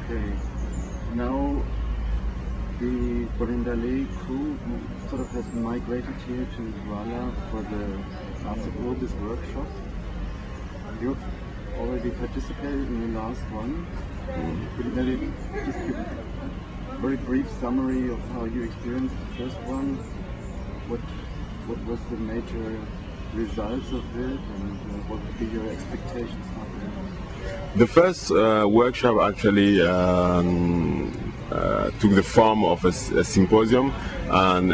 Okay. Now the Goddy crew sort of has migrated here to Douala after all this workshop. You've already participated in the last one. Could you maybe just give a very brief summary of how you experienced the first one? What was the major results of it, and what would be your expectations after that? The first workshop actually took the form of a symposium, and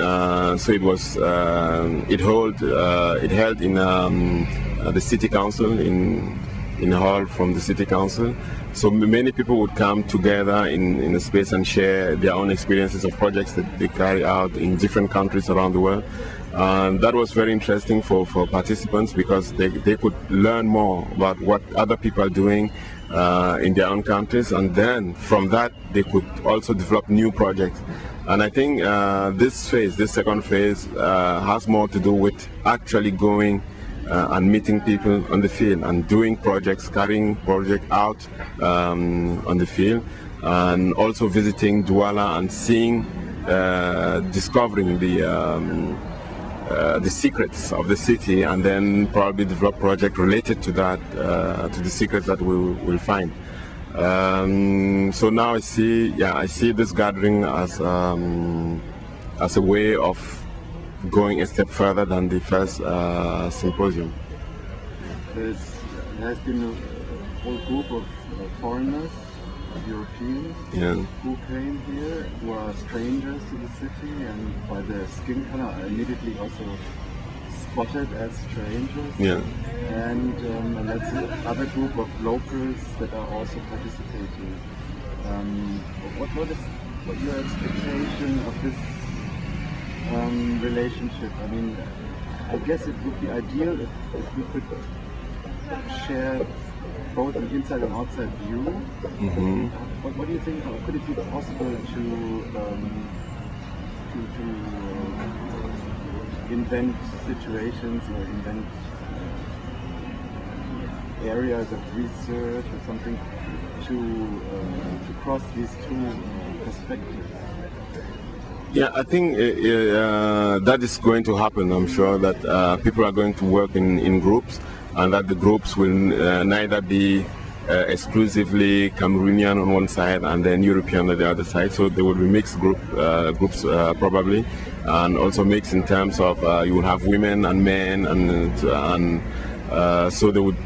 so it held in the city council in a hall from the city council. So many people would come together in a space and share their own experiences of projects that they carry out in different countries around the world. And that was very interesting for participants, because they could learn more about what other people are doing in their own countries, and then from that they could also develop new projects. And I think this second phase has more to do with actually going and meeting people on the field and doing projects, carrying projects out on the field, and also visiting Douala and seeing, discovering the secrets of the city, and then probably develop project related to that, to the secrets that we'll find. So now I see this gathering as a way of going a step further than the first symposium. There has been a whole group of foreigners, Europeans, who came here, who are strangers to the city, and by their skin color are immediately also spotted as strangers. Yeah. And that's another group of locals that are also participating. What is your expectation of this relationship? I mean, I guess it would be ideal if we could share both an inside and outside view. Mm-hmm. What do you think? How could it be possible to invent situations or invent areas of research or something to cross these two perspectives? Yeah, I think that is going to happen. I'm sure that people are going to work in groups, and that the groups will neither be exclusively Cameroonian on one side and then European on the other side. So there will be mixed groups probably, and also mixed in terms of you will have women and men, and so they would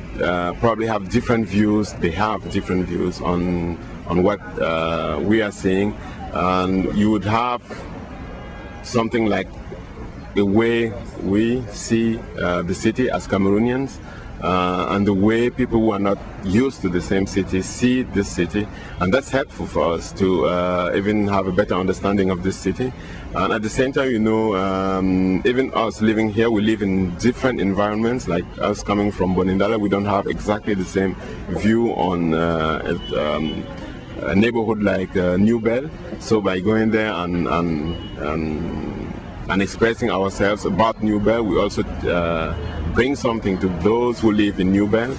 probably have different views. They have different views on what we are seeing, and you would have something like the way we see the city as Cameroonians, and the way people who are not used to the same city see this city, and that's helpful for us to even have a better understanding of this city. And at the same time, you know, even us living here, we live in different environments. Like us coming from Bonindala, we don't have exactly the same view on a neighborhood like New Bell. So by going there and expressing ourselves about New Bell, we also bring something to those who live in New Bell.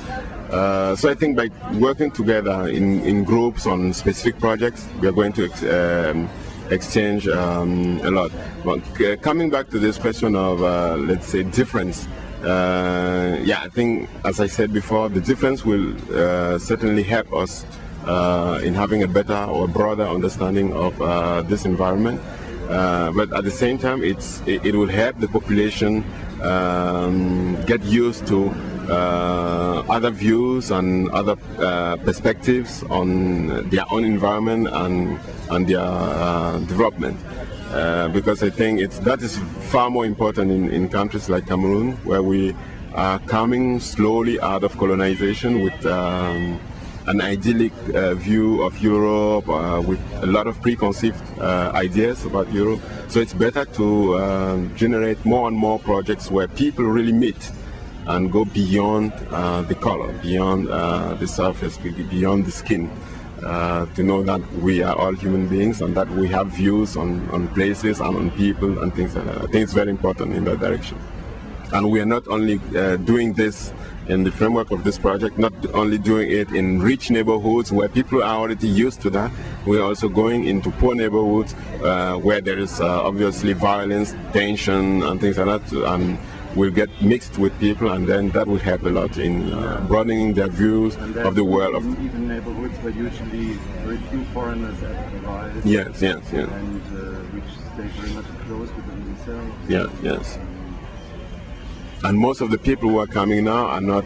So I think by working together in groups on specific projects, we are going to exchange a lot. But coming back to this question of, let's say, difference, yeah, I think, as I said before, the difference will certainly help us in having a better or broader understanding of this environment. But at the same time, it will help the population get used to other views and other perspectives on their own environment and their development. Because I think that is far more important in countries like Cameroon, where we are coming slowly out of colonization with an idyllic view of Europe, with a lot of preconceived ideas about Europe. So it's better to generate more and more projects where people really meet and go beyond the color, beyond the surface, beyond the skin, to know that we are all human beings and that we have views on places and on people and things like that. I think it's very important in that direction. And we are not only doing this in the framework of this project, not only doing it in rich neighborhoods where people are already used to that, we're also going into poor neighborhoods where there is obviously violence, tension, and things like that, and we'll get mixed with people, and then that will help a lot in broadening their views of the world. Even neighborhoods where usually very few foreigners arrive. Yes. And which stay very much close within themselves. Yes. And most of the people who are coming now are not,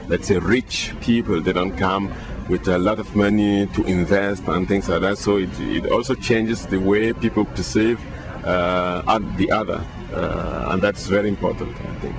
let's say, rich people. They don't come with a lot of money to invest and things like that. So it also changes the way people perceive the other. And that's very important, I think.